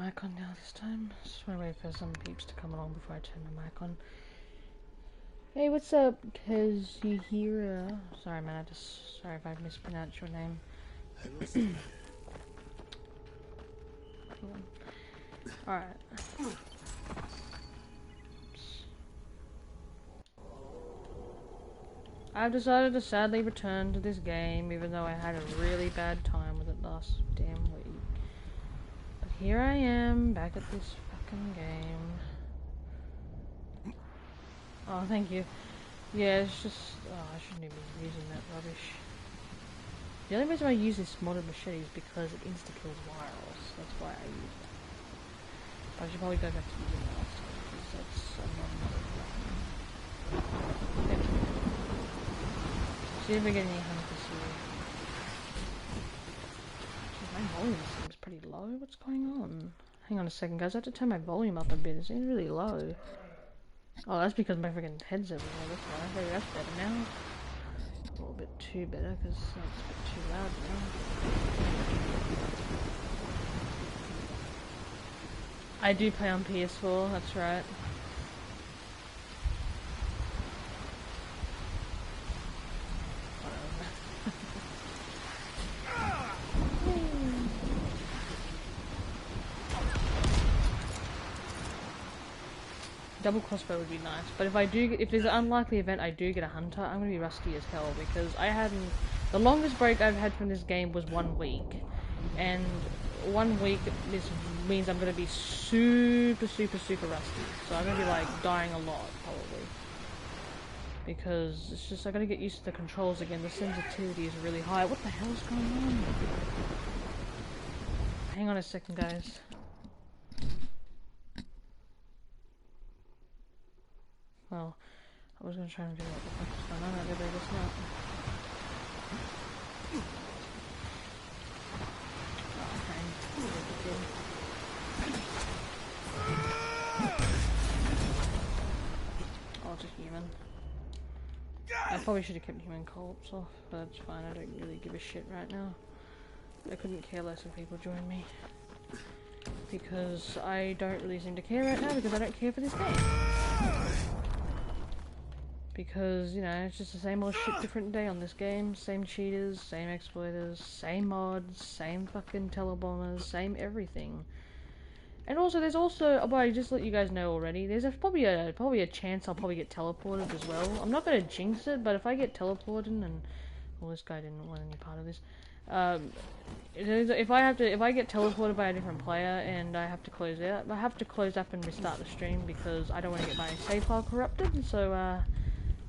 mic on now this time. Just want to wait for some peeps to come along before I turn the mic on. Hey, what's up, Kazuhira? Sorry, man. Sorry if I mispronounced your name. Alright. I've decided to sadly return to this game, even though I had a really bad time with it last damn week. But here I am, back at this fucking game. Oh, thank you. Yeah, it's just... Oh, I shouldn't even be using that rubbish. The only reason I use this modded machete is because it insta-kills virals. That's why I use that. But I should probably go back to using that last time, because that's a non-modded weapon. See if we get any hunters here. My volume seems pretty low. What's going on? Hang on a second, guys. I have to turn my volume up a bit. It seems really low. Oh, that's because my freaking head's everywhere. That's why. Maybe that's better now. A little bit too better because it's a bit too loud now. I do play on PS4. That's right. Double crossbow would be nice, but if there's an unlikely event I do get a hunter, I'm gonna be rusty as hell because the longest break I've had from this game was 1 week, and 1 week means I'm gonna be super rusty, so I'm gonna be like dying a lot probably, because it's just I gotta get used to the controls again. The sensitivity is really high. What the hell's going on? Hang on a second, guys. Well, I was gonna try and figure out what the fuck is going on out there, but I guess not. Oh, it's a human. I probably should have kept human co-ops off, but that's fine. I don't really give a shit right now. I couldn't care less if people join me. Because I don't really seem to care right now because I don't care for this game. Because, you know, it's just the same old shit, different day on this game. Same cheaters, same exploiters, same mods, same fucking telebombers, same everything. And also, there's also, well, I just let you guys know already, there's probably a chance I'll probably get teleported as well. I'm not gonna jinx it, but if I get teleported and, well, this guy didn't want any part of this. If I get teleported by a different player and I have to close out, I have to close up and restart the stream because I don't want to get my save file corrupted. So,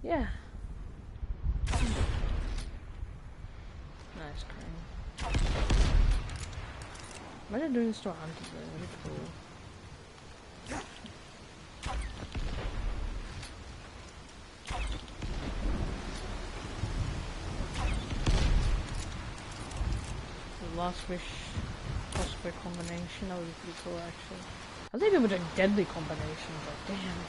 yeah. Nice crane. Imagine doing this to a hunter though, that'd be cool. The last wish crossbow combination, that would be pretty cool actually. I think people do deadly combinations, like damn.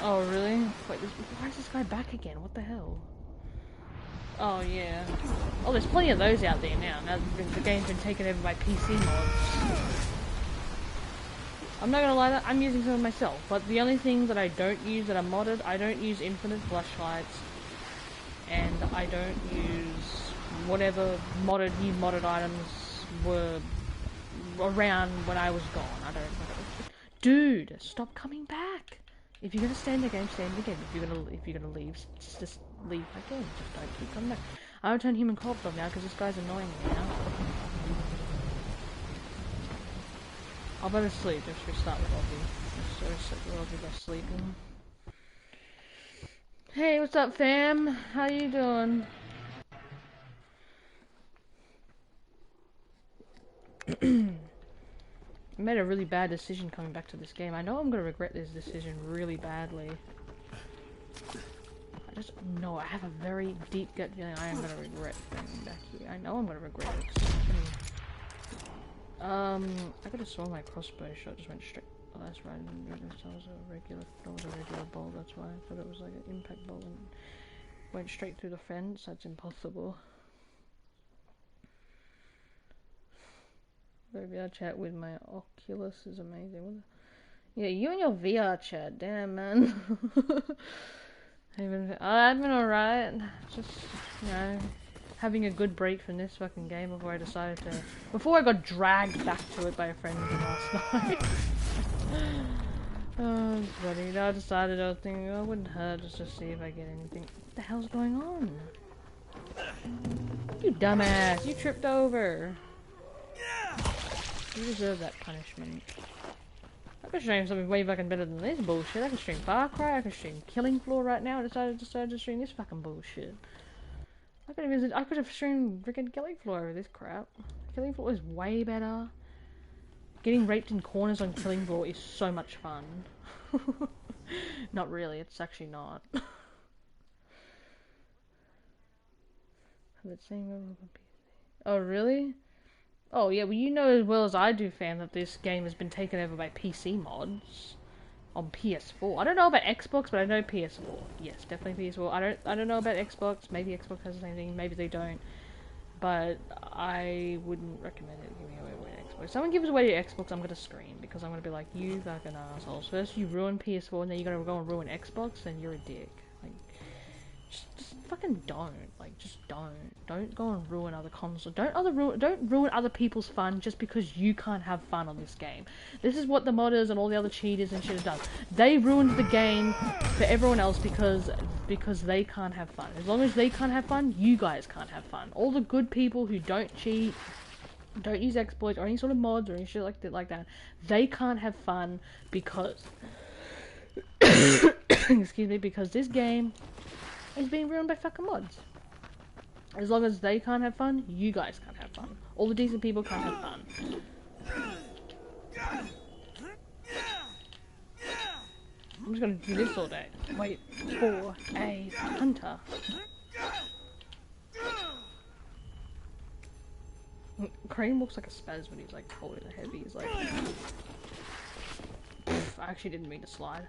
Oh really? Wait, why is this guy back again? What the hell? Oh yeah. Oh, there's plenty of those out there now. Now the game's been taken over by PC mods. I'm not gonna lie, I'm using some of myself, but the only things that I don't use that are modded, I don't use infinite flashlights, and I don't use whatever new modded items were around when I was gone. I don't. Dude, stop coming back! If you're gonna stay in the game, stay in the game. If you're gonna leave, just leave again. Just don't keep coming back. I'll turn human co-op off now because this guy's annoying me now. I'll better sleep. Just restart the lobby. Just reset the lobby by sleeping. Hey, what's up, fam? How you doing? I made a really bad decision coming back to this game. I know I'm gonna regret this decision really badly. I just know I have a very deep gut feeling I am gonna regret coming back here. I know I'm gonna regret it. I could have sworn my crossbow shot just went straight. Oh, that's right. That was a regular bolt. That's why I thought it was like an impact bolt. went straight through the fence. That's impossible. VR chat with my Oculus is amazing. Yeah, you and your VR chat, damn man. I've been alright. Just, you know, having a good break from this fucking game before I got dragged back to it by a friend last night. Oh, it's funny. Now I decided I was thinking, oh, it wouldn't hurt just to see if I get anything. What the hell's going on? You dumbass! You tripped over! You deserve that punishment. I could stream something way fucking better than this bullshit. I could stream Far Cry, I could stream Killing Floor right now. I decided to stream this fucking bullshit. I could have streamed freaking Killing Floor over this crap. Killing Floor is way better. Getting raped in corners on Killing Floor is so much fun. Not really, it's actually not. Oh really? Oh yeah, well you know as well as I do, fam, that this game has been taken over by PC mods on PS4. I don't know about Xbox, but I know PS4. Yes, definitely PS4. I don't know about Xbox. Maybe Xbox has the same thing. Maybe they don't. But I wouldn't recommend it giving away Xbox. If someone gives away your Xbox, I'm gonna scream because I'm gonna be like, you fucking assholes. First you ruin PS4, and then you're gonna go and ruin Xbox, and you're a dick. Like, just fucking don't. Like, just don't. Don't go and ruin other consoles. Don't ruin other people's fun just because you can't have fun on this game. This is what the modders and all the other cheaters and shit have done. They ruined the game for everyone else because they can't have fun. As long as they can't have fun, you guys can't have fun. All the good people who don't cheat, don't use exploits or any sort of mods or any shit like that, they can't have fun because excuse me, because this game is being ruined by fucking mods. As long as they can't have fun, you guys can't have fun. All the decent people can't have fun. I'm just gonna do this all day. Wait for a hunter. Crane looks like a spaz when he's like holding the heavy. He's like, I actually didn't mean to slide.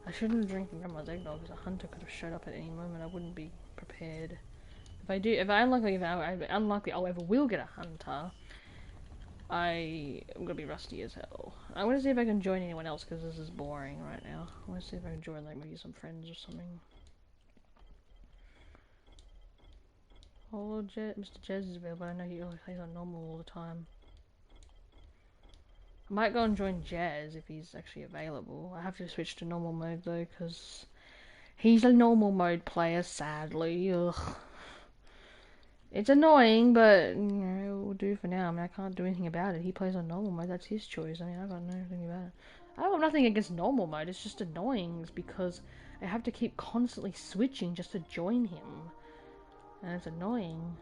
I shouldn't have drinking grandma's eggnog because a hunter could have showed up at any moment. I wouldn't be prepared. If I'm unlikely I'll ever will get a hunter, I'm gonna be rusty as hell. I want to see if I can join anyone else because this is boring right now. I want to see if I can join like maybe some friends or something. Oh, Mr. Jez is available. I know he only plays on normal all the time. I might go and join Jez if he's actually available. I have to switch to normal mode though because he's a normal mode player, sadly. Ugh. It's annoying, but you know, it will do for now. I mean, I can't do anything about it. He plays on normal mode. That's his choice. I mean, I got nothing about it. I have nothing against normal mode. It's just annoying it's because I have to keep constantly switching just to join him, and it's annoying.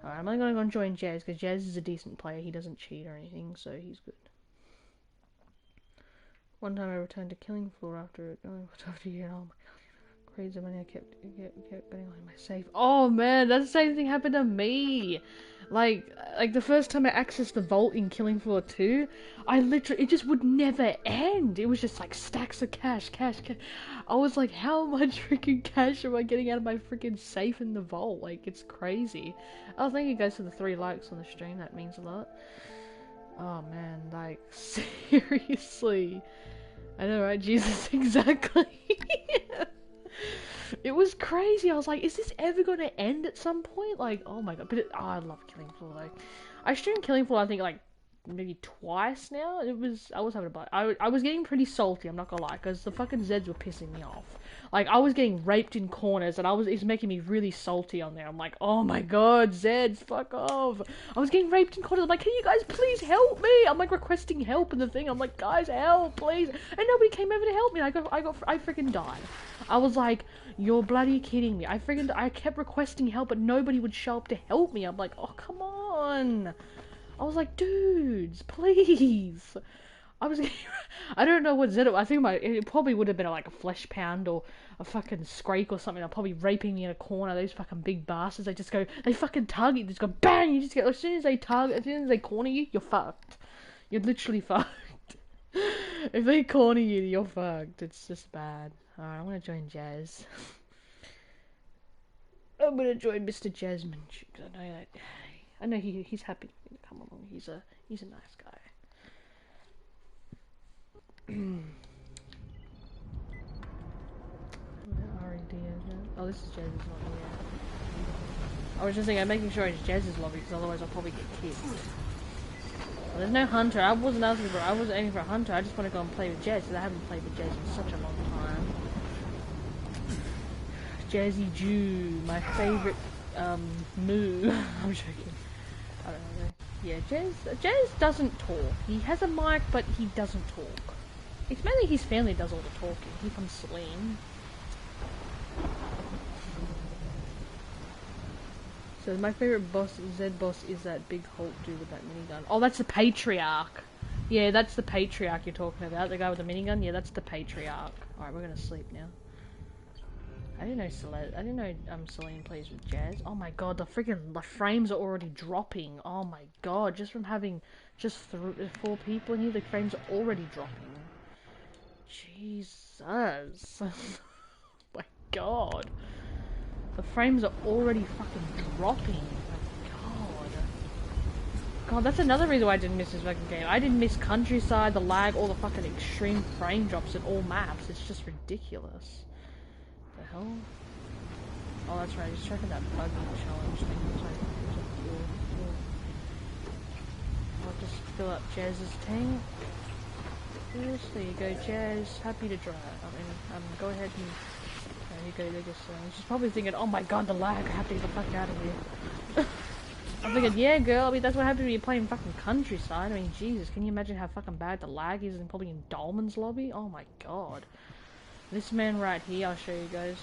Alright, I'm only gonna go and join Jez because Jez is a decent player. He doesn't cheat or anything, so he's good. One time I returned to Killing Floor after a year. Oh my god. Crazy money I kept getting on my safe. Oh man, that same thing happened to me. Like the first time I accessed the vault in Killing Floor 2, it just would never end. It was just like stacks of cash. I was like, how much freaking cash am I getting out of my freaking safe in the vault? Like, it's crazy. Oh, thank you guys for the 3 likes on the stream. That means a lot. Oh man, like seriously. I know, right? Jesus, exactly. It was crazy. I was like, is this ever going to end at some point? Like, oh my god. But I love Killing Floor though. I streamed Killing Floor I think like maybe twice now. I was having a blast. I was getting pretty salty, I'm not gonna lie, because the fucking Zeds were pissing me off. Like, I was getting raped in corners and it's making me really salty on there. I'm like, oh my god, Zeds, fuck off. I was getting raped in corners. I'm like, can you guys please help me? I'm like requesting help in the thing. I'm like, guys, help, please. And nobody came over to help me. I freaking died. I was like, you're bloody kidding me. I kept requesting help, but nobody would show up to help me. I'm like, oh, come on. I was like, dudes, please. I don't know what Zed. I think it probably would have been like a flesh pound or a fucking Scrake or something. They're probably raping me in a corner. Those fucking big bastards. They fucking target you. Just go bang. You just get, as soon as they corner you, you're fucked. You're literally fucked. If they corner you, you're fucked. It's just bad. Alright, I'm gonna join Jazz. I'm gonna join Mr. Jasmine. I know that. I know he's happy to come along. He's a nice guy. Oh, this is Jazz's lobby. Yeah. I was just thinking, I'm making sure it's Jazz's lobby because otherwise I'll probably get kicked. Well, there's no Hunter. I wasn't asking for. I wasn't aiming for a Hunter. I just want to go and play with Jazz because I haven't played with Jazz in such a long time. Jazzy Jew, my favorite moo. I'm joking. I don't know. Yeah, Jazz doesn't talk. He has a mic, but he doesn't talk. It's mainly his family does all the talking. Here comes Celine. So my favorite boss, Zed boss, is that big Hulk dude with that minigun. Oh, that's the Patriarch. Yeah, that's the Patriarch you're talking about. The guy with the minigun. Yeah, that's the Patriarch. All right, we're gonna sleep now. I didn't know Celine plays with Jazz. Oh my god, the frames are already dropping. Oh my god, just from having just 4 people in here, the frames are already dropping. Jesus. Oh my god. The frames are already fucking dropping. Oh my god. God, that's another reason why I didn't miss this fucking game. I didn't miss Countryside, the lag, all the fucking extreme frame drops in all maps. It's just ridiculous. The hell? Oh, that's right. He's checking that buggy challenge thing. I'll just fill up Jazz's tank. Yes, there you go, Jazz. Happy to drive. I mean, go ahead and... There you go, she's probably thinking, oh my god, the lag, I have to get the fuck out of here. I'm thinking, yeah, girl, I mean, that's what happens when you're playing fucking Countryside. I mean, Jesus, can you imagine how fucking bad the lag is probably in Dolman's lobby? Oh my god. This man right here, I'll show you guys.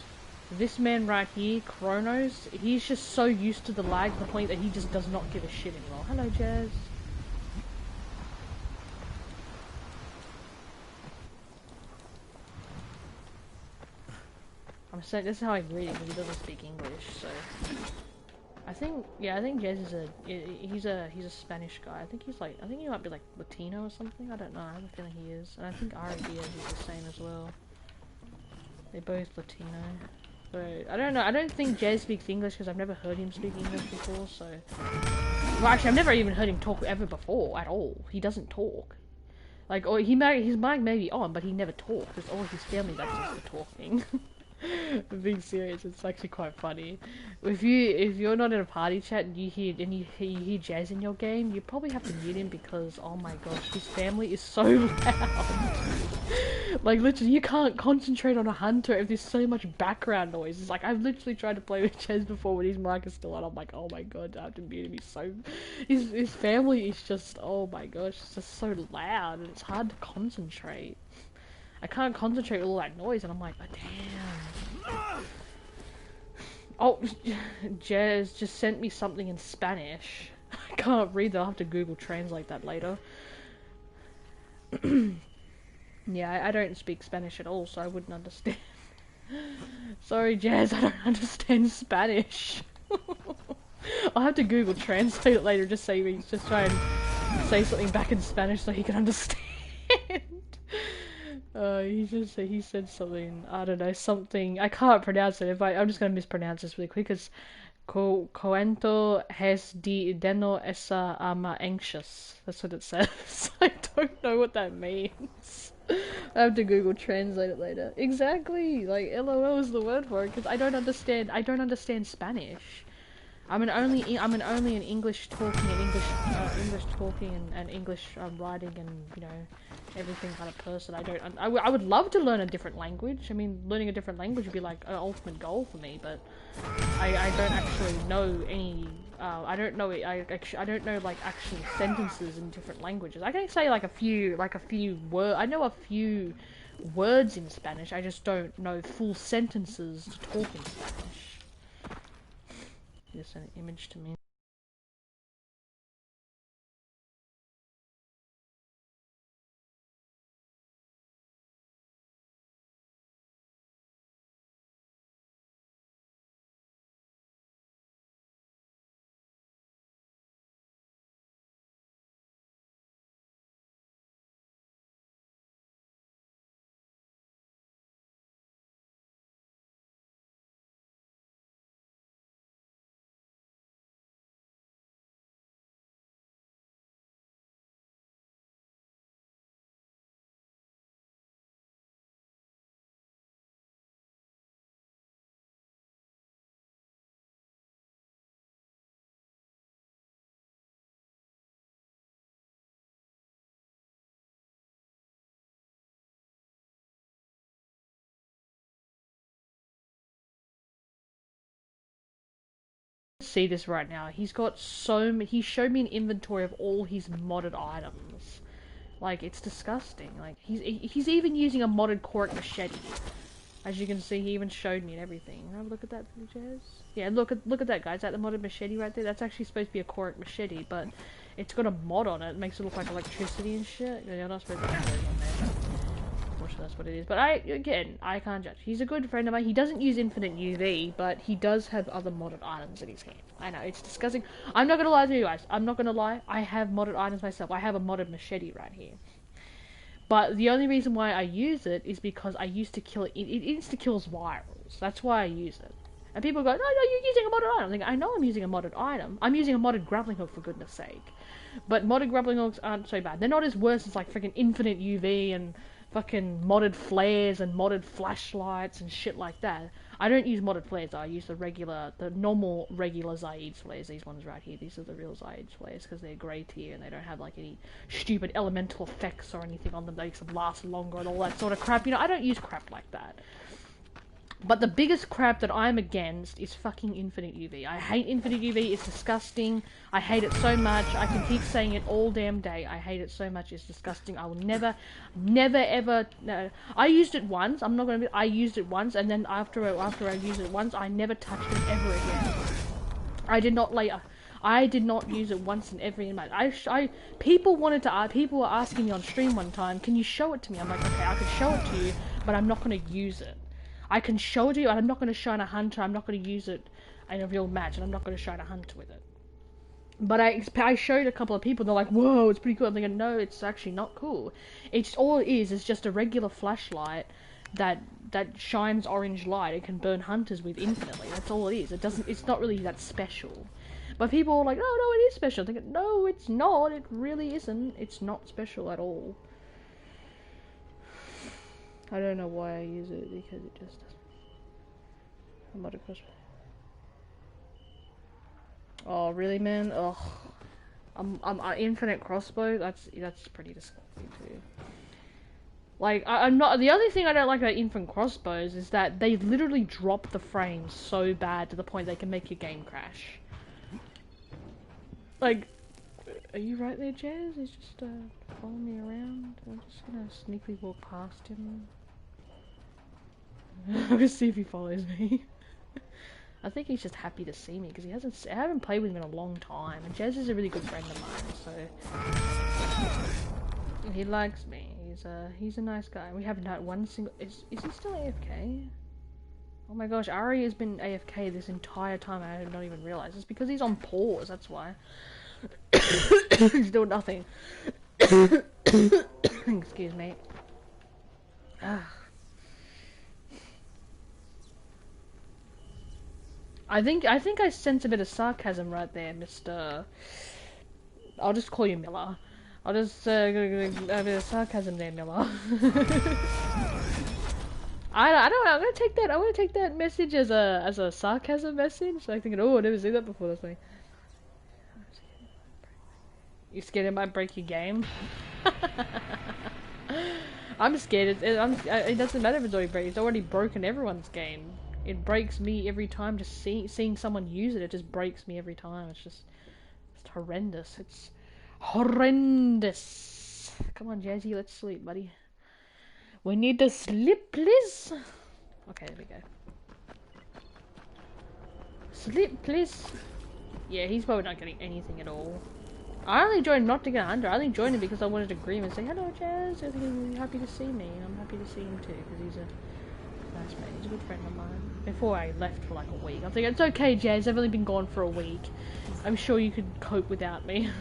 This man right here, Kronos, he's just so used to the lag to the point that he just does not give a shit anymore. Hello, Jazz. I'm saying this is how I read it because he doesn't speak English, so I think Jazz is he's a Spanish guy. I think he might be like Latino or something. I don't know. I have a feeling he is, and I think Ari Diaz is the same as well. They're both Latino. But I don't know. I don't think Jazz speaks English because I've never heard him speak English before. So, well, actually, I've never even heard him talk ever before at all. He doesn't talk. Like, or his mic may be on, but he never talks. It's all his family that does the talking. Being serious, it's actually quite funny. If you're not in a party chat and you hear Jazz in your game, you probably have to mute him because oh my gosh, his family is so loud. Like literally, you can't concentrate on a hunter if there's so much background noise. It's like I've literally tried to play with Jazz before when his mic is still on. I'm like, oh my god, I have to mute him. He's so his family is just oh my gosh, it's just so loud and it's hard to concentrate. I can't concentrate with all that noise, and I'm like, oh, damn. Oh, Jazz just sent me something in Spanish. I can't read that. I'll have to Google Translate that later. Yeah, I don't speak Spanish at all, so I wouldn't understand. Sorry, Jazz, I don't understand Spanish. I'll have to Google Translate it later, just try and say something back in Spanish so he can understand. He said something, I don't know, something, I can't pronounce it, I'm just gonna mispronounce this really quick, it's Coento es de no esa ama anxious, that's what it says. I don't know what that means. I have to Google Translate it later. Exactly, like, LOL is the word for it, because I don't understand Spanish. I'm only an English talking and English writing and you know everything kind of person. I would love to learn a different language. I mean, learning a different language would be like an ultimate goal for me. But I don't actually know any. I don't know like actual sentences in different languages. I can say like a few words. I know a few words in Spanish. I just don't know full sentences to talk in Spanish. Just an image to me. see this right now. He's got he showed me an inventory of all his modded items. Like, it's disgusting. Like, he's even using a modded Korok machete. As you can see, he even showed me and everything. Have a look at that, Jazz. Yeah, look at that, guys. That the modded machete right there. That's actually supposed to be a Korok machete, but it's got a mod on it. It makes it look like electricity and shit. You're not supposed to have it on there. Unfortunately, that's what it is. But I can't judge. He's a good friend of mine. He doesn't use infinite UV, but he does have other modded items in his hand. I know, it's disgusting. I'm not gonna lie to you guys. I'm not gonna lie. I have modded items myself. I have a modded machete right here. But the only reason why I use it is because I used to kill it. It insta-kills virals. That's why I use it. And people go, no, you're using a modded item. I'm like, I know I'm using a modded item. I'm using a modded grappling hook, for goodness sake. But modded grappling hooks aren't so bad. They're not as worse as, like, freaking infinite UV and fucking modded flares and modded flashlights and shit like that. I don't use modded flares. I use the normal, regular Zaid's flares. These ones right here. These are the real Zaid's flares because they're grey tier and they don't have like any stupid elemental effects or anything on them that makes them last longer and all that sort of crap. You know, I don't use crap like that. But the biggest crap that I'm against is fucking infinite UV. I hate infinite UV. It's disgusting. I hate it so much. I can keep saying it all damn day. I hate it so much. It's disgusting. I will never, ever. No. I used it once. I'm not gonna. I used it once, and then after I used it once, I never touched it ever again. I did not use it once in every month. People wanted to. People were asking me on stream one time, "Can you show it to me?" I'm like, "Okay, I can show it to you, but I'm not gonna use it. I can show it to you, and I'm not going to shine a hunter. I'm not going to use it in a real match, and I'm not going to shine a hunter with it." But I showed a couple of people, and they're like, "Whoa, it's pretty cool." I'm thinking, no, it's actually not cool. It's all it is just a regular flashlight that shines orange light. It can burn hunters with infinitely. That's all it is. It's not really that special. But people are like, "Oh no, it is special." I'm thinking, no, it's not. It really isn't. It's not special at all. I don't know why I use it, because it just doesn't. I'm not a crossbow. Oh, really, man? Ugh. I'm infinite crossbow. That's pretty disgusting too. Like, I'm not. The only thing I don't like about infinite crossbows is that they literally drop the frames so bad to the point they can make your game crash. Like, are you right there, Jazz? He's just following me around. I'm just gonna sneakily walk past him. I'm gonna see if he follows me. I think he's just happy to see me because I haven't played with him in a long time, and Jazz is a really good friend of mine, so he likes me. He's a nice guy. We haven't had one single. Is he still AFK? Oh my gosh, Ari has been AFK this entire time. I did not even realize. It's because he's on pause. That's why. He's doing nothing. Excuse me. I think I sense a bit of sarcasm right there, Mr. I'll just call you Miller. I'll just a bit of sarcasm there, Miller. I don't know. I'm gonna take that. I want to take that message as a sarcasm message. Like thinking, oh, I never seen that before. That's like, you scared it might break your game? I'm scared. It doesn't matter if it's already broken. It's already broken everyone's game. It breaks me every time. Just seeing someone use it, it just breaks me every time. It's horrendous. It's horrendous. Come on, Jazzy, let's sleep, buddy. We need to sleep, please. Okay, there we go. Sleep, please. Yeah, he's probably not getting anything at all. I only joined not to get under. I only joined him because I wanted to greet him and say, "Hello, Jazz. I think he's happy to see me." And I'm happy to see him too because he's a nice man. He's a good friend of mine. Before I left for like a week, I'm thinking, it's okay, Jazz. I've only been gone for a week. I'm sure you could cope without me.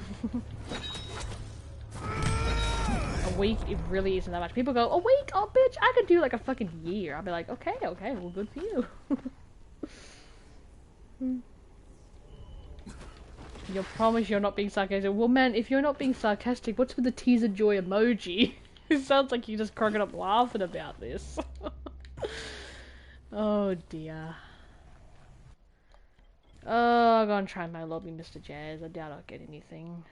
A week, it really isn't that much. People go, "A week? Oh, bitch, I could do like a fucking year." I'll be like, okay, well, good for you. You promise you're not being sarcastic. Well, man, if you're not being sarcastic, what's with the tears of joy emoji? It sounds like you're just cracking up laughing about this. Oh, dear. Oh, I'm gonna try my lobby, Mr. Jazz. I doubt I'll get anything.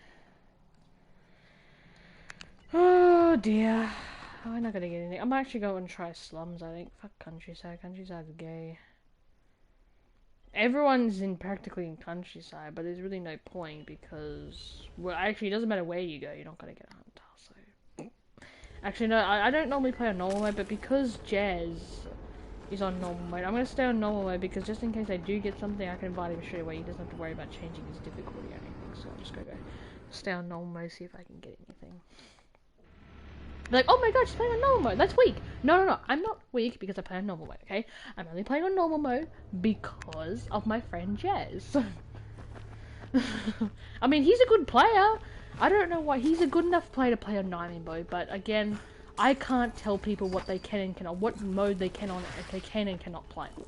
Oh, dear. Oh, I'm not gonna get anything. I'm actually going to try slums, I think. Fuck countryside. Countryside's gay. everyone's practically in countryside, but there's really no point because, well, actually, it doesn't matter where you go, you're not gonna get a hunter. So, actually, no, I don't normally play on normal mode, but because Jazz is on normal mode, I'm gonna stay on normal mode because just in case I do get something, I can invite him straight away. He doesn't have to worry about changing his difficulty or anything. So I'm just gonna go stay on normal mode, see if I can get anything. Like, oh my god, she's playing on normal mode. That's weak. No. I'm not weak because I play on normal mode, okay? I'm only playing on normal mode because of my friend Jazz. I mean, he's a good player. I don't know why. He's a good enough player to play on Nightmare mode, but again, I can't tell people what they can and cannot, what mode they can and cannot play on.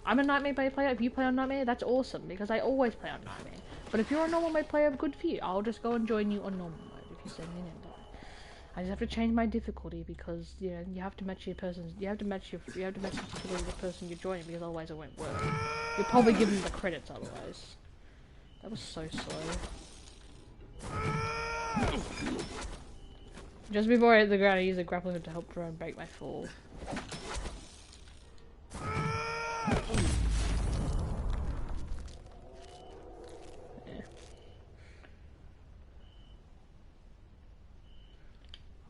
I'm a Nightmare mode player. If you play on Nightmare, that's awesome because I always play on Nightmare. But if you're a normal mode player, good for you. I'll just go and join you on normal mode if you send me an invite. I just have to change my difficulty because you know you have to match your difficulty with the person you're joining because otherwise it won't work. You'll probably give them the credits otherwise. That was so slow. Just before I hit the ground, I used a grappling hook to help try and break my fall.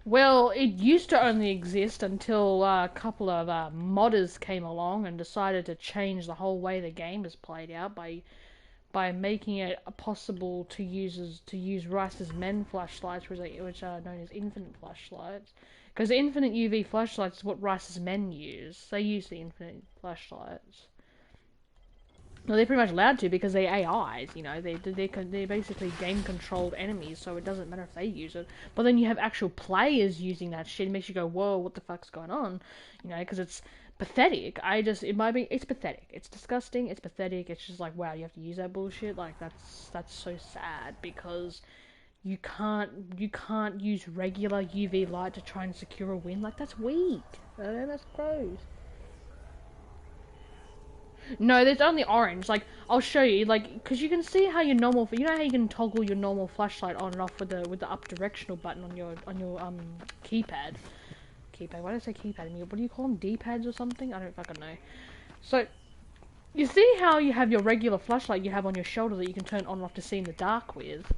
Well, it used to only exist until a couple of modders came along and decided to change the whole way the game is played out by making it possible to use Rice's Men flashlights, which are known as infinite flashlights. Because the infinite UV flashlights is what Rice's Men use. They use the infinite flashlights. Well, they're pretty much allowed to because they're AIs, you know, they're basically game-controlled enemies, so it doesn't matter if they use it. But then you have actual players using that shit, it makes you go, whoa, what the fuck's going on? You know, because it's pathetic. It's pathetic. It's disgusting, it's pathetic, it's just like, wow, you have to use that bullshit? Like, that's so sad, because you can't use regular UV light to try and secure a win. Like, that's weak. That's gross. No, there's only orange. Like, I'll show you. Like, because you can see how your normal, you know how you can toggle your normal flashlight on and off with the up directional button on your keypad. Keypad. Why did I say keypad? I mean, what do you call them? D-pads or something? I don't fucking know. So, you see how you have your regular flashlight you have on your shoulder that you can turn on and off to see in the dark with.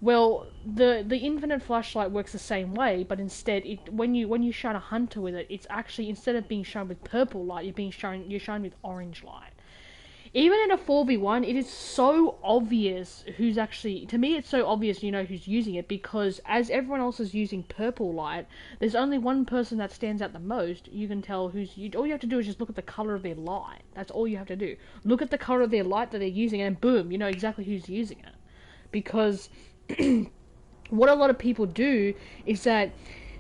Well, the infinite flashlight works the same way, but instead, when you shine a hunter with it, it's actually, instead of being shown with purple light, you're shown with orange light. Even in a 4v1, it is so obvious who's actually, to me it's so obvious you know who's using it, because as everyone else is using purple light, there's only one person that stands out the most. You can tell all you have to do is just look at the colour of their light. That's all you have to do. Look at the colour of their light that they're using, and boom, you know exactly who's using it. Because what a lot of people do is that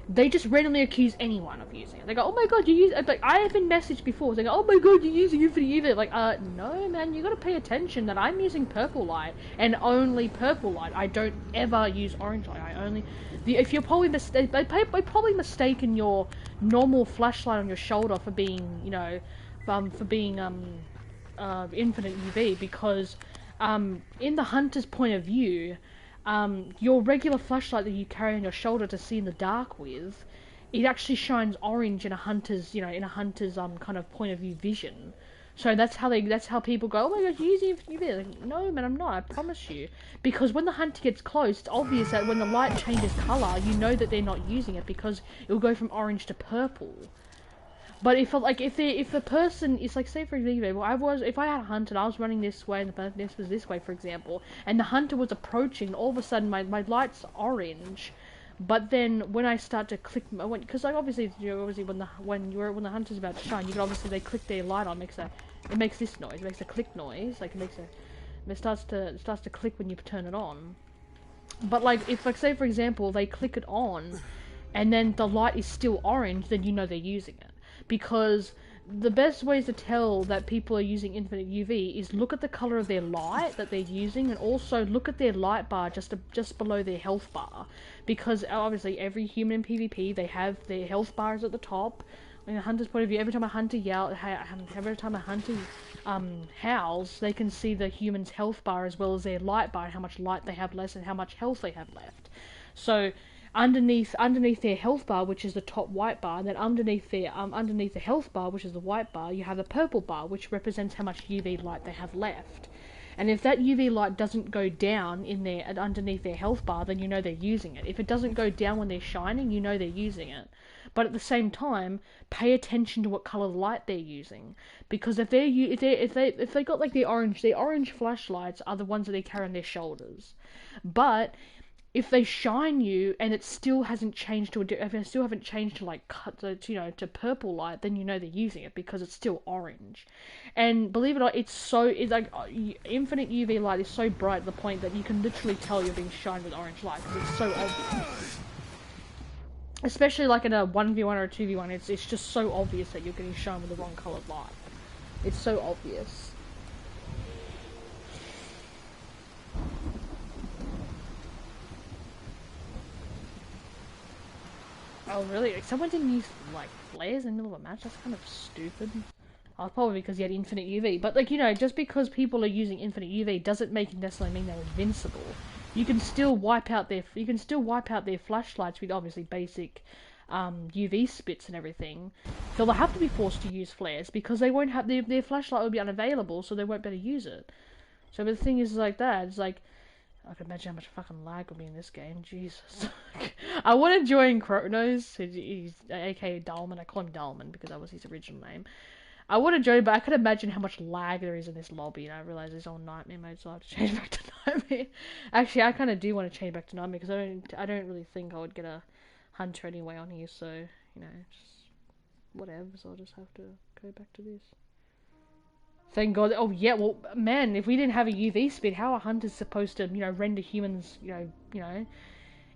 they just randomly accuse anyone of using it. They go, oh my god, you use it. Like, I have been messaged before. They go, oh my god, you're using it for the Like, no, man, you gotta pay attention that I'm using purple light, and only purple light. I don't ever use orange light. If you're probably they probably mistaken your normal flashlight on your shoulder for being, you know, infinite UV, because, in the hunter's point of view, your regular flashlight that you carry on your shoulder to see in the dark with, it actually shines orange in a hunter's, kind of point of view vision. So that's how people go, oh my god, you're using it for UV. Like, no, man, I'm not, I promise you. Because when the hunter gets close, it's obvious that when the light changes colour, you know that they're not using it, because it will go from orange to purple. But if the person is like, say for example, if I had a hunter and I was running this way and the person was this way, for example, and the hunter was approaching, all of a sudden my light's orange, but then when I start to click, because like obviously when the hunter's about to shine, you can obviously they click their light on, it makes this noise, it makes a click noise, like it starts to click when you turn it on. But like if like say for example they click it on, and then the light is still orange, then you know they're using it. Because the best ways to tell that people are using infinite UV is look at the colour of their light that they're using, and also look at their light bar just below their health bar. Because obviously every human in PvP, they have their health bars at the top. In a hunter's point of view, every time a hunter howls, they can see the human's health bar as well as their light bar, and how much light they have less and how much health they have left. So underneath their health bar, which is the top white bar, and then underneath the health bar, which is the white bar, you have the purple bar, which represents how much UV light they have left. And if that UV light doesn't go down in their underneath their health bar, then you know they're using it. If it doesn't go down when they're shining, you know they're using it. But at the same time, pay attention to what color light they're using, because if they got like the orange flashlights are the ones that they carry on their shoulders. But if they shine you and it still hasn't changed if it still haven't changed to like to purple light, then you know they're using it because it's still orange. And believe it or not, it's like infinite UV light is so bright to the point that you can literally tell you're being shined with orange light because it's so obvious. Especially like in a 1v1 or a 2v1, it's just so obvious that you're getting shown with the wrong colored light. It's so obvious. Oh really? Someone didn't use like flares in the middle of a match? That's kind of stupid. Oh, probably because he had infinite UV. But like, just because people are using infinite UV doesn't necessarily mean they're invincible. You can still wipe out their flashlights with obviously basic UV spits and everything. They'll have to be forced to use flares because they won't have their flashlight will be unavailable, so they won't be able to use it. So the thing is like that. It's like I can imagine how much fucking lag will be in this game. Jesus. I want to join Kronos. He's aka Dalman. I call him Dalman because that was his original name. I want to join, but I can imagine how much lag there is in this lobby, and I realise it's on Nightmare mode, so I have to change back to Nightmare. Actually, I kind of do want to change back to Nightmare because I don't really think I would get a hunter anyway on here, so just whatever. So I'll just have to go back to this. Thank God. Oh yeah, well, man, if we didn't have a UV spit, how are hunters supposed to, render humans,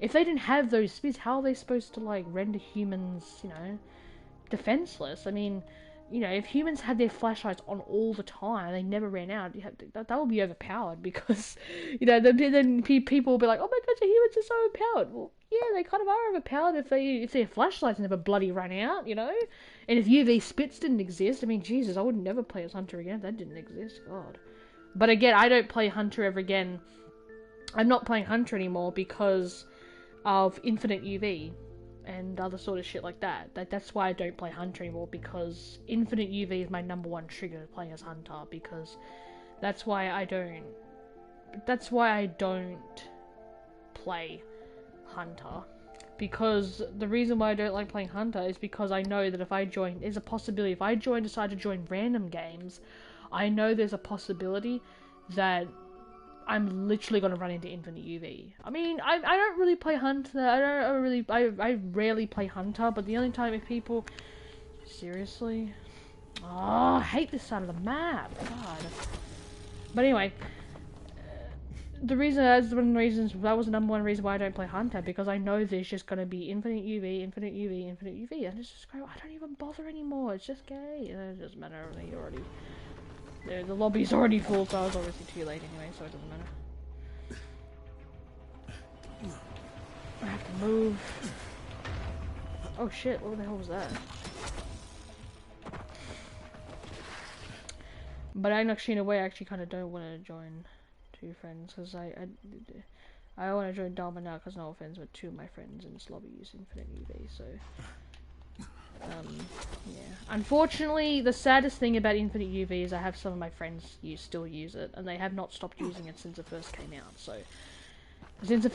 if they didn't have those spits, how are they supposed to like render humans, defenseless? I mean, if humans had their flashlights on all the time, they never ran out, that would be overpowered because, then people will be like, oh my god, the humans are so overpowered. Well, yeah, they kind of are overpowered if their flashlights never bloody ran out, And if UV spits didn't exist, I mean, Jesus, I would never play as Hunter again if that didn't exist, God. But again, I don't play Hunter ever again. I'm not playing Hunter anymore because of infinite UV. And other sort of shit like that. That's why I don't play Hunter anymore, because infinite UV is my number one trigger to play as Hunter, because that's why I don't play Hunter. Because the reason why I don't like playing Hunter is because I know that there's a possibility, if I decide to join random games, I know there's a possibility that I'm literally gonna run into infinite UV. I mean, I don't really play Hunter. I rarely play Hunter. But the only time if people, seriously, I hate this side of the map. God. But anyway, that was the number one reason why I don't play Hunter, because I know there's just gonna be infinite UV, and it's just I don't even bother anymore. It's just gay. It doesn't matter. The lobby's already full, so I was obviously too late anyway, so it doesn't matter. I have to move. Oh shit, what the hell was that? But actually, in a way, I actually kind of don't want to join two friends, because I want to join Dalma now, because no offense, but two of my friends in this lobby use infinite UV, so... yeah. Unfortunately, the saddest thing about infinite UV is I have some of my friends still use it, and they have not stopped using it since it first came out, so... Since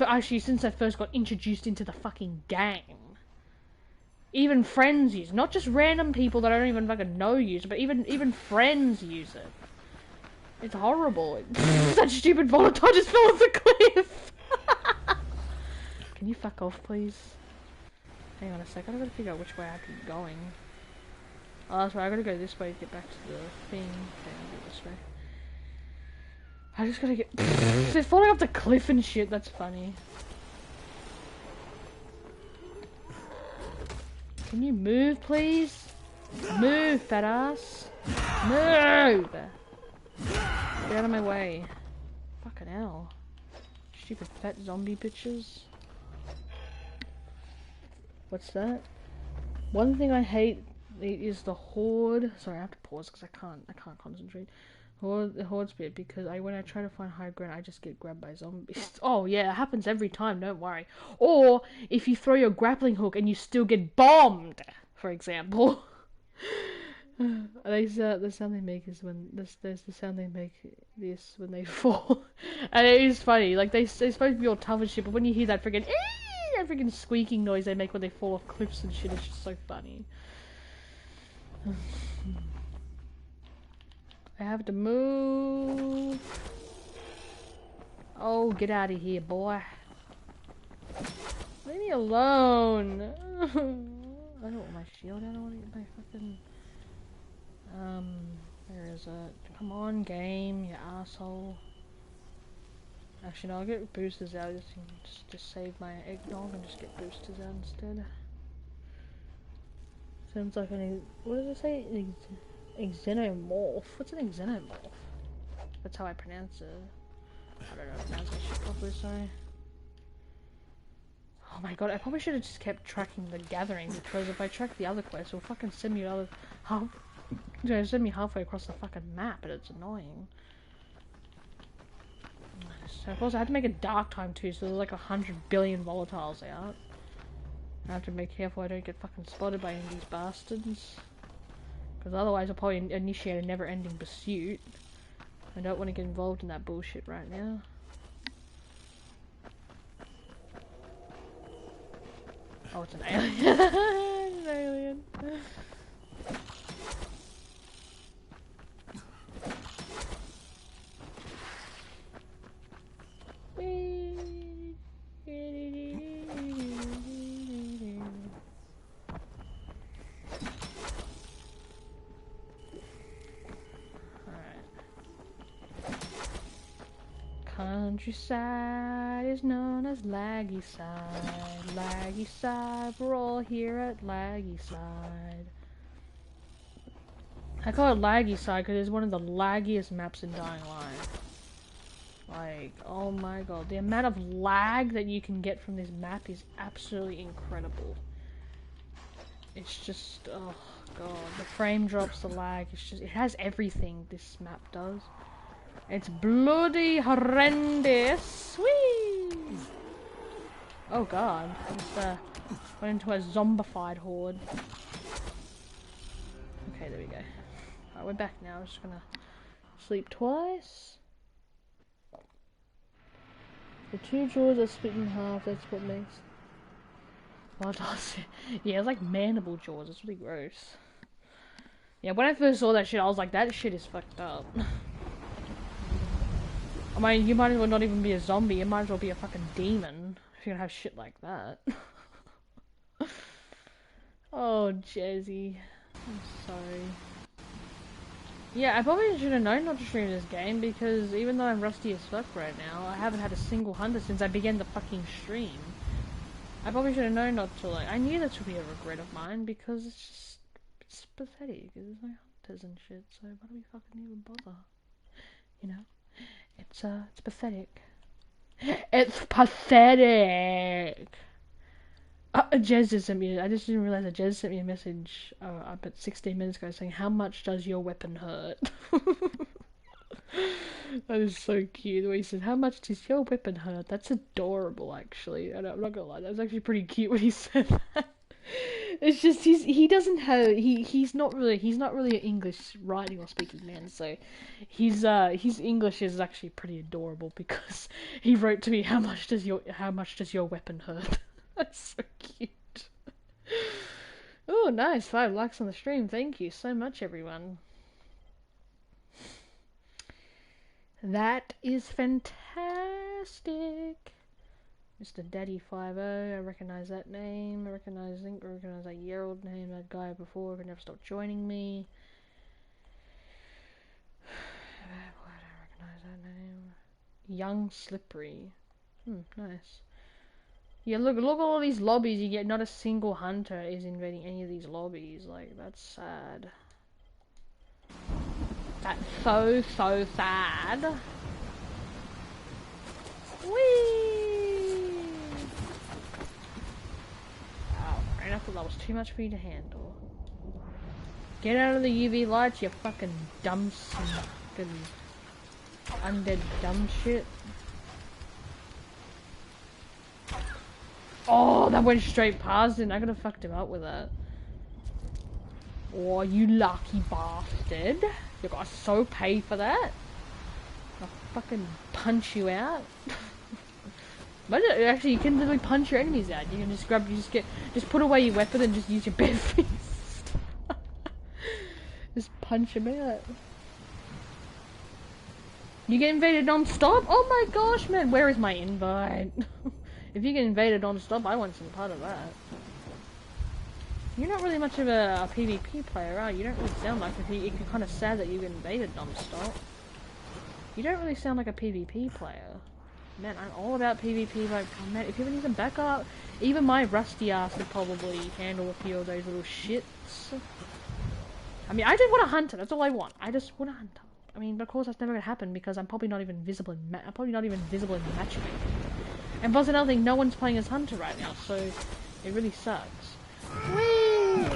I first got introduced into the fucking game. Even friends use it. Not just random people that I don't even fucking know use it, but even friends use it. It's horrible. That stupid volatile just fell off the cliff! Can you fuck off, please? Hang on a sec, I gotta figure out which way I keep going. Oh, that's right, I gotta go this way to get back to the thing. Okay, I'll go this way. I just gotta get... They're falling off the cliff and shit, that's funny. Can you move, please? Move, fat ass. Move! Get out of my way. Fucking hell. Stupid fat zombie bitches. What's that? One thing I hate is the horde. Sorry, I have to pause because I can't concentrate. Horde speed, because when I try to find high ground, I just get grabbed by zombies. Oh yeah, it happens every time, don't worry. Or, if you throw your grappling hook and you still get bombed, for example. The sound they make is when there's the sound they make this when they fall, and it is funny. Like they're supposed to be all tough and shit, but when you hear that freaking squeaking noise they make when they fall off cliffs and shit, it's just so funny. I have to move. Oh, get out of here, boy! Leave me alone. I don't want my shield. I don't want to get my fucking. Where is it? Come on, game, you asshole. Actually, no, I'll get boosters out just save my eggnog and just get boosters out instead. Sounds like what does it say? Xenomorph. What's an xenomorph? That's how I pronounce it. I don't know if I pronounce that shit properly, sorry. Oh my god, I probably should have just kept tracking the gathering, because if I track the other quest, it'll fucking send me send me halfway across the fucking map, and it's annoying. So of course I had to make a dark time too, so there's like 100 billion volatiles out. I have to be careful I don't get fucking spotted by any of these bastards. Because otherwise I'll probably initiate a never-ending pursuit. I don't want to get involved in that bullshit right now. Oh, it's an alien. It's an alien. Countryside is known as Laggy Side. Laggy Side, we're all here at Laggy Side. I call it Laggy Side because it's one of the laggiest maps in Dying Light. Like, oh my god, the amount of lag that you can get from this map is absolutely incredible. It's just, oh god, the frame drops, the lag, it has everything this map does. It's bloody horrendous. Whee! Oh god, I just went into a zombified horde. Okay, there we go. Alright, we're back now. I'm just gonna sleep twice. The two jaws are split in half, that's what makes... What does it? Yeah, it's like mandible jaws, it's really gross. Yeah, when I first saw that shit, I was like, that shit is fucked up. I mean, you might as well not even be a zombie, you might as well be a fucking demon if you're gonna have shit like that. Oh, Jazzy. I'm sorry. Yeah, I probably should have known not to stream this game, because even though I'm rusty as fuck right now, I haven't had a single hunter since I began the fucking stream. I probably should have known not to, like, I knew this would be a regret of mine, because it's pathetic, there's no hunters and shit, so why do we fucking even bother? You know? It's pathetic. It's pathetic! Jez just sent me, I just didn't realize that Jez sent me a message up at 16 minutes ago saying, how much does your weapon hurt? That is so cute, the way he said, how much does your weapon hurt? That's adorable, actually, and I'm not gonna lie, that was actually pretty cute when he said that. It's just, he doesn't have, he's not really an English writing or speaking man, so his English is actually pretty adorable, because he wrote to me, how much does your weapon hurt? That's so cute. Oh, nice. 5 likes on the stream. Thank you so much, everyone. That is fantastic. Mr. Daddy50, I recognize that name. I recognize that year-old name, that guy before, who never stopped joining me. Why do I recognize that name? Young Slippery. Nice. Yeah, look at all these lobbies you get, not a single hunter is invading any of these lobbies, like, that's sad. That's so sad. Whee! Oh, I thought that was too much for you to handle. Get out of the UV lights, you fucking dumb son. fucking undead dumb shit. Oh, that went straight past him. I could have fucked him up with that. Oh, you lucky bastard. You got so paid for that. I'll fucking punch you out. But actually, you can literally punch your enemies out. You can just grab, just put away your weapon and just use your bare fist. Just punch him out. You get invaded non-stop? Oh my gosh, man, where is my invite? If you get invaded non-stop, I want some part of that. You're not really much of a PvP player, are you? You don't really sound like it. You're kind of sad that you get invaded non-stop. You don't really sound like a PvP player. Man, I'm all about PvP, like, oh man, if you ever need some backup, even my rusty ass could probably handle a few of those little shits. I mean, I just want a hunter, that's all I want. I just want a hunter. I mean, but of course that's never gonna happen because I'm probably not even visible in matchmaking. And plus another thing, no one's playing as hunter right now, so it really sucks. Whee!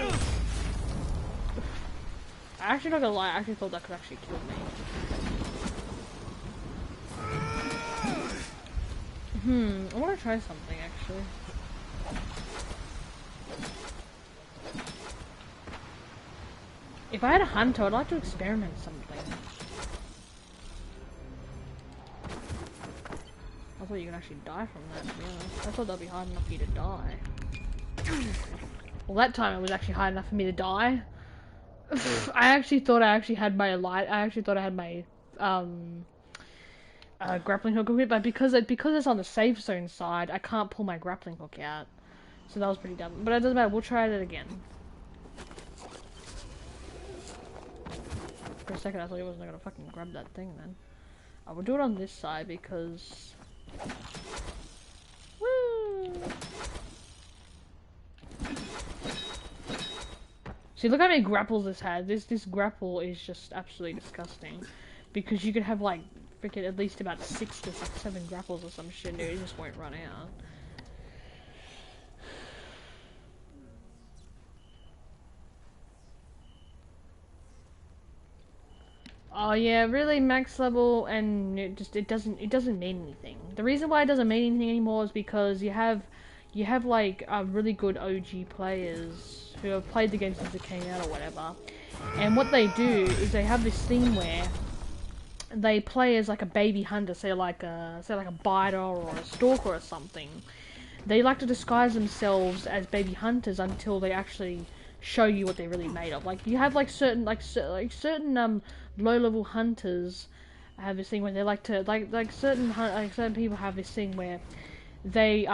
I actually not gonna lie, I actually thought that could actually kill me. I wanna try something actually. If I had a hunter, I'd like to experiment something. I thought you could actually die from that, to be honest. I thought that'd be hard enough for you to die. Well, that time it was actually hard enough for me to die. I actually thought I had my grappling hook equipped, but because it's on the safe zone side, I can't pull my grappling hook out. So that was pretty dumb. But it doesn't matter, we'll try it again. For a second I thought he wasn't gonna fucking grab that thing then. We'll do it on this side because... Woo! See, look how many grapples this had. This grapple is just absolutely disgusting. Because you could have like freaking at least about 6 to 7 grapples or some shit, dude. It just won't run out. Oh yeah, really max level, and it doesn't mean anything. The reason why it doesn't mean anything anymore is because you have like really good OG players who have played the game since it came out or whatever, and what they do is they have this thing where they play as like a baby hunter, say like a biter or a stalker or something. They like to disguise themselves as baby hunters until they actually show you what they're really made of. Like you have like certain low level hunters have this thing where they like to certain people have this thing where they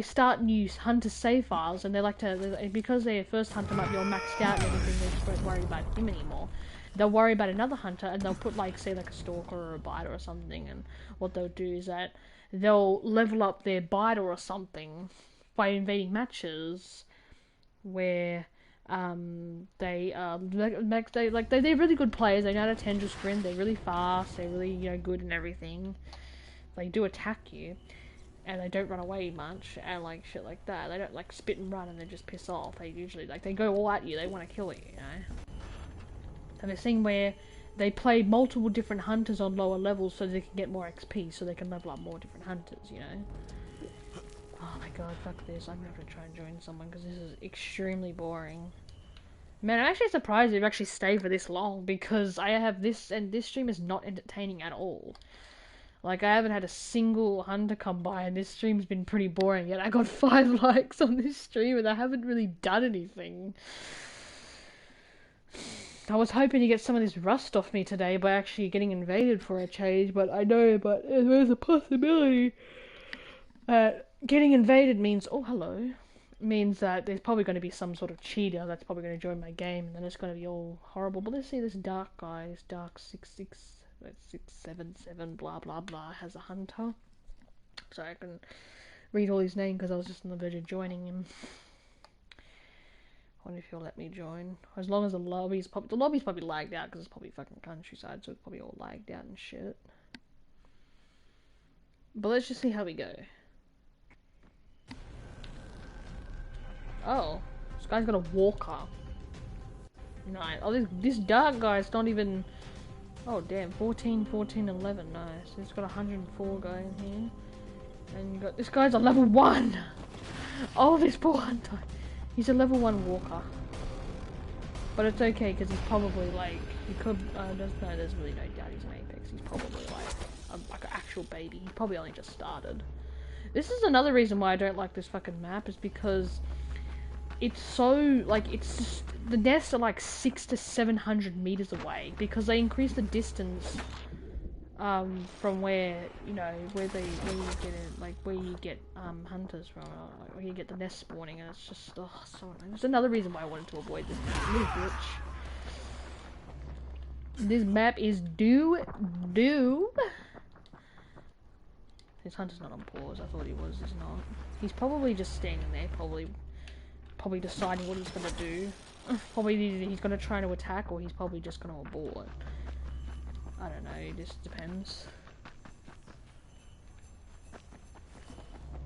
start new hunter save files, and they like to, because their first hunter might be all maxed out and everything, they just won't worry about him anymore. They'll worry about another hunter, and they'll put like say like a stalker or a biter or something, and what they'll do is that they'll level up their biter or something by invading matches where they're really good players. They know how to tendril sprint. They're really fast. They're really good and everything. They do attack you, and they don't run away much and like shit like that. They don't like spit and run and then just piss off. They usually they go all at you. They want to kill you, And this thing where they play multiple different hunters on lower levels so they can get more XP, so they can level up more different hunters, Oh my god, fuck this. I'm gonna have to try and join someone because this is extremely boring. Man, I'm actually surprised you've actually stayed for this long because I have this, and this stream is not entertaining at all. Like, I haven't had a single hunter come by, and this stream's been pretty boring, yet I got 5 likes on this stream, and I haven't really done anything. I was hoping to get some of this rust off me today by actually getting invaded for a change, but I know, but there's a possibility that getting invaded means, oh hello, means that there's probably going to be some sort of cheater that's probably going to join my game, and then it's going to be all horrible. But let's see, this dark guy, this dark 677 blah blah blah has a hunter, so I can read all his name because I was just on the verge of joining him. I wonder if he'll let me join. As long as the lobby's probably lagged out because it's probably fucking countryside, so it's probably all lagged out and shit. But let's just see how we go. Oh, this guy's got a walker. Nice. Oh, this dark guy's not even... Oh damn, 14, 14, 11, nice. He's got 104 going here. And you got, this guy's a level 1! Oh, this poor hunter. He's a level 1 walker. But it's okay, because he's probably like, he could, there's really no doubt he's an Apex. He's probably like an actual baby. He probably only just started. This is another reason why I don't like this fucking map, is because it's so, like, it's just, the nests are like 600 to 700 meters away, because they increase the distance, from where, you know, where you get it, like, where you get, hunters from, or like, where you get the nest spawning, and it's just, oh, so annoying. There's another reason why I wanted to avoid this map. Little bitch. This map is doo. His hunter's not on pause. I thought he was. He's not. He's probably just standing there, probably deciding what he's gonna do. Probably he's gonna try to attack, or he's probably just gonna abort. I don't know. It just depends.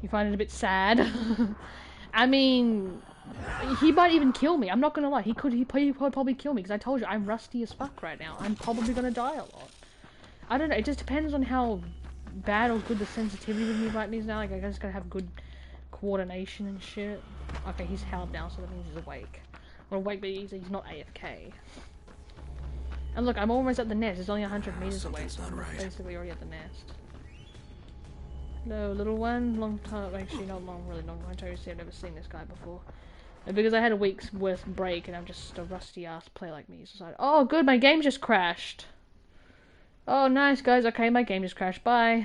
You find it a bit sad. I mean, he might even kill me. I'm not gonna lie. He could probably kill me, because I told you I'm rusty as fuck right now. I'm probably gonna die a lot. I don't know. It just depends on how bad or good the sensitivity with me right now. Like, I just gotta have good coordination and shit. Okay, he's held now, so that means he's awake. Well, awake, but he's not AFK. And look, I'm almost at the nest. It's only 100 meters away, so I'm basically already at the nest. Hello, little one. Long time, actually not long, really long time. I've never seen this guy before. And because I had a week's worth break, and I'm just a rusty ass player like me, so oh good, my game just crashed. Oh nice guys, okay, my game just crashed, bye.